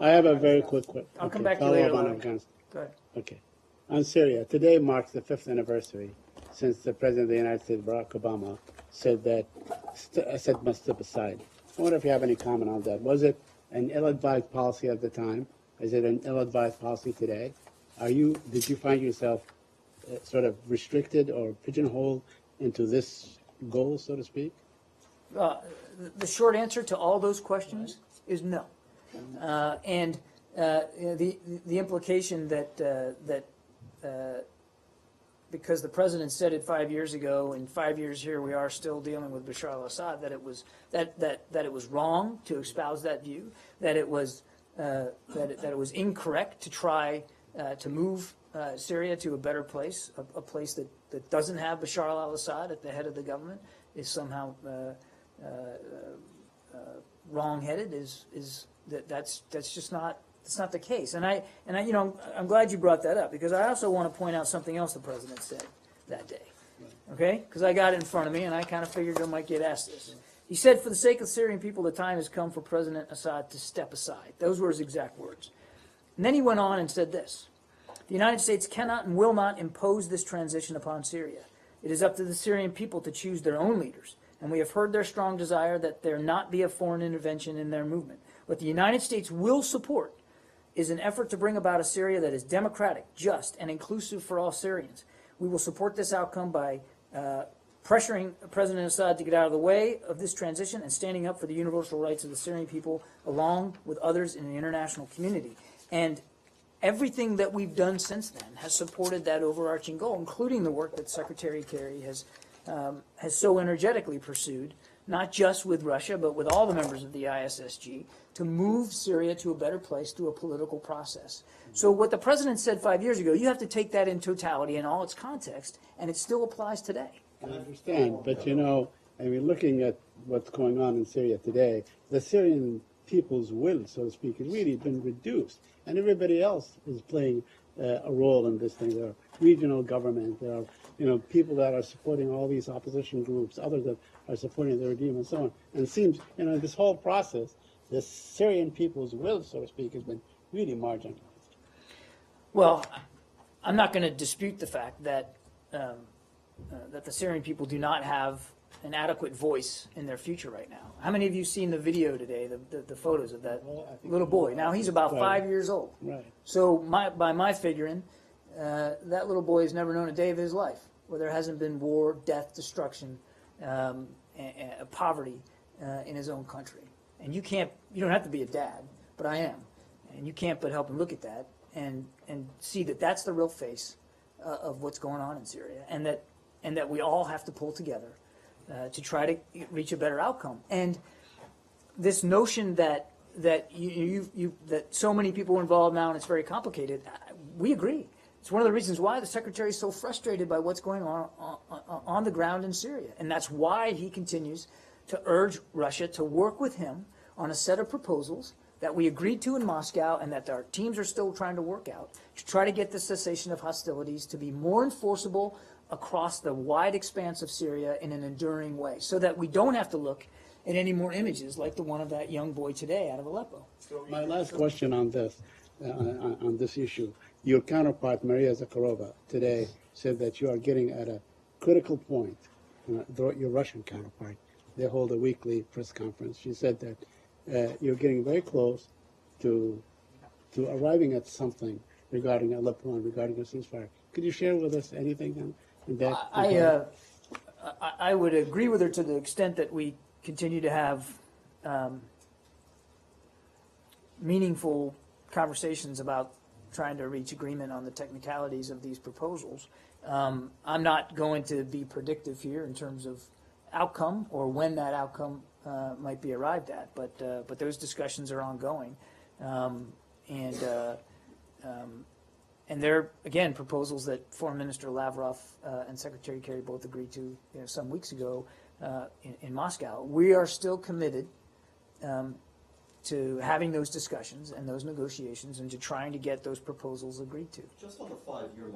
I have a very quick question. I'll come back to you later. Go ahead. Okay. On Syria, today marks the 5th anniversary since the President of the United States, Barack Obama, said that Assad must step aside. I wonder if you have any comment on that. Was it an ill-advised policy at the time? Is it an ill-advised policy today? Did you find yourself sort of restricted or pigeonholed into this goal, so to speak? The short answer to all those questions is no. And the implication that because the president said it 5 years ago, and 5 years here we are still dealing with Bashar al-Assad, that it was wrong to espouse that view, that it was incorrect to try to move Syria to a better place, a place that doesn't have Bashar al-Assad at the head of the government, is somehow wrong-headed. That's just not. That's not the case. And I'm glad you brought that up, because I also want to point out something else the president said that day. Okay? Because I got it in front of me, and I kind of figured I might get asked this. He said, "For the sake of the Syrian people, the time has come for President Assad to step aside." Those were his exact words. And then he went on and said this: "The United States cannot and will not impose this transition upon Syria. It is up to the Syrian people to choose their own leaders, and we have heard their strong desire that there not be a foreign intervention in their movement. What the United States will support is an effort to bring about a Syria that is democratic, just, and inclusive for all Syrians. We will support this outcome by pressuring President Assad to get out of the way of this transition and standing up for the universal rights of the Syrian people along with others in the international community." And everything that we've done since then has supported that overarching goal, including the work that Secretary Kerry has so energetically pursued, not just with Russia, but with all the members of the ISSG, to move Syria to a better place through a political process. So what the president said 5 years ago, you have to take that in totality in all its context, and it still applies today. I understand, but looking at what's going on in Syria today, the Syrian people's will, so to speak, has really been reduced, and everybody else is playing a role in this thing. There are regional government, there are people that are supporting all these opposition groups, others that are supporting the regime, and so on. And it seems, this whole process, the Syrian people's will, so to speak, has been really marginalized. Well, I'm not going to dispute the fact that that the Syrian people do not have an adequate voice in their future right now. How many of you seen the video today, the photos of that little boy? Now, he's about 5 years old. Right. So by my figuring, that little boy has never known a day of his life where there hasn't been war, death, destruction, and poverty in his own country. And you don't have to be a dad, but I am. And you can't but help and look at that and see that that's the real face of what's going on in Syria, and that we all have to pull together to try to reach a better outcome. And this notion that that so many people are involved now and it's very complicated, we agree. It's one of the reasons why the Secretary is so frustrated by what's going on the ground in Syria. And that's why he continues to urge Russia to work with him on a set of proposals that we agreed to in Moscow and that our teams are still trying to work out, to try to get the cessation of hostilities to be more enforceable across the wide expanse of Syria in an enduring way, so that we don't have to look at any more images like the one of that young boy today out of Aleppo. My last question on this issue. Your counterpart, Maria Zakharova, today said that you are getting at a critical point. Your Russian counterpart, they hold a weekly press conference. She said that you're getting very close to arriving at something regarding Aleppo and regarding a ceasefire. Could you share with us anything in that? I would agree with her to the extent that we continue to have meaningful conversations about trying to reach agreement on the technicalities of these proposals. I'm not going to be predictive here in terms of outcome or when that outcome might be arrived at, but those discussions are ongoing, and they're, again, proposals that Foreign Minister Lavrov and Secretary Kerry both agreed to some weeks ago in Moscow. We are still committed to having those discussions and those negotiations and to trying to get those proposals agreed to. Just on the 5-year